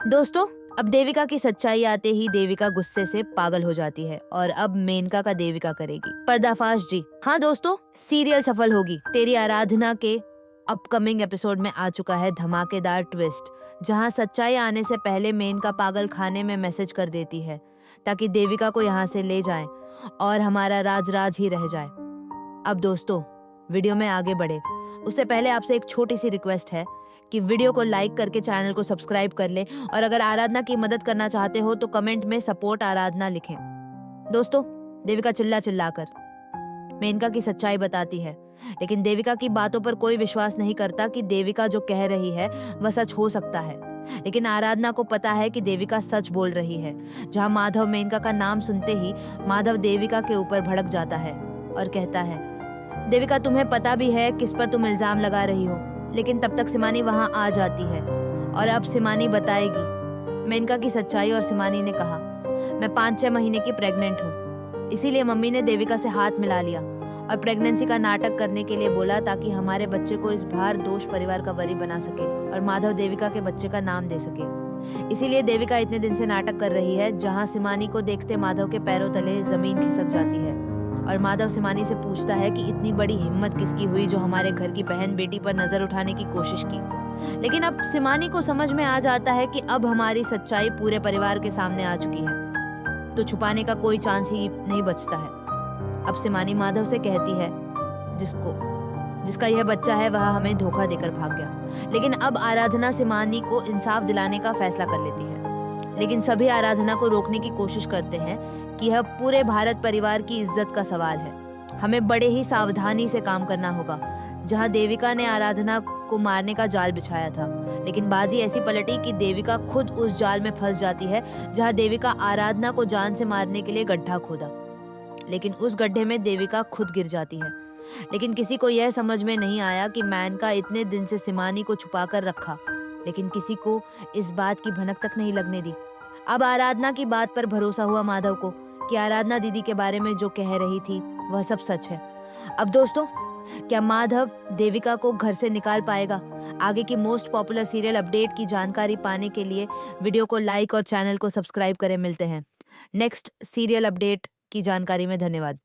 दोस्तों, अब देविका की सच्चाई आते ही देविका गुस्से से पागल हो जाती है और अब मेनका का देविका करेगी पर्दाफाश। जी हाँ दोस्तों, सीरियल सफल होगी तेरी आराधना के अपकमिंग एपिसोड में आ चुका है धमाकेदार ट्विस्ट, जहां सच्चाई आने से पहले मेनका पागल खाने में मैसेज कर देती है ताकि देविका को यहाँ से ले जाएं और हमारा राज राज ही रह जाए। अब दोस्तों, वीडियो में आगे बढ़े उससे पहले आपसे एक छोटी सी रिक्वेस्ट है कि वीडियो को लाइक करके चैनल को सब्सक्राइब कर लें और अगर आराधना की मदद करना चाहते हो तो कमेंट में सपोर्ट आराधना लिखें। दोस्तों, देविका चिल्ला चिल्लाकर मेनका की सच्चाई बताती है, लेकिन देविका की बातों पर कोई विश्वास नहीं करता कि देविका जो कह रही है वह सच हो सकता है। लेकिन आराधना को पता है कि देविका सच बोल रही है। जहां माधव मेनका का नाम सुनते ही माधव देविका के ऊपर भड़क जाता है और कहता है, देविका तुम्हें पता भी है किस पर तुम इल्जाम लगा रही हो। लेकिन तब तक सिमानी वहां आ जाती है और अब सिमानी बताएगी मेनका की सच्चाई। और सिमानी ने कहा, मैं 5-6 महीने की प्रेग्नेंट हूँ, इसीलिए मम्मी ने देविका से हाथ मिला लिया और प्रेगनेंसी का नाटक करने के लिए बोला ताकि हमारे बच्चे को इस भार दोष परिवार का वरी बना सके और माधव देविका के बच्चे का नाम दे सके। इसीलिए देविका इतने दिन से नाटक कर रही है। जहाँ सिमानी को देखते माधव के पैरों तले जमीन खिसक जाती है और माधव सिमानी से पूछता है कि इतनी बड़ी हिम्मत किसकी हुई जो हमारे घर की बहन बेटी पर नजर उठाने की कोशिश की। लेकिन अब सिमानी को समझ में आ जाता है कि अब हमारी सच्चाई पूरे परिवार के सामने आ चुकी है, तो छुपाने का कोई चांस ही नहीं बचता है। अब सिमानी माधव से कहती है, जिसका यह बच्चा है वह हमें धोखा देकर भाग गया। लेकिन अब आराधना सिमानी को इंसाफ दिलाने का फैसला कर लेती है, लेकिन सभी आराधना को रोकने की कोशिश करते हैं कि यह पूरे भारत परिवार की इज्जत का सवाल है। हमें बड़े ही सावधानी से काम करना होगा। जहां देविका ने आराधना को मारने का जाल बिछाया था, लेकिन बाजी ऐसी पलटी कि देविका खुद उस जाल में फंस जाती है। जहां देविका आराधना को जान से मारने के लिए गड्ढा खोदा, लेकिन उस गड्ढे में देविका खुद गिर जाती है। लेकिन किसी को यह समझ में नहीं आया कि मेनका इतने दिन से सिमानी को छुपा कर रखा, लेकिन किसी को इस बात की भनक तक नहीं लगने दी। अब आराधना की बात पर भरोसा हुआ माधव को कि आराधना दीदी के बारे में जो कह रही थी वह सब सच है। अब दोस्तों, क्या माधव देविका को घर से निकाल पाएगा? आगे की मोस्ट पॉपुलर सीरियल अपडेट की जानकारी पाने के लिए वीडियो को लाइक और चैनल को सब्सक्राइब करें। मिलते हैं नेक्स्ट सीरियल अपडेट की जानकारी में। धन्यवाद।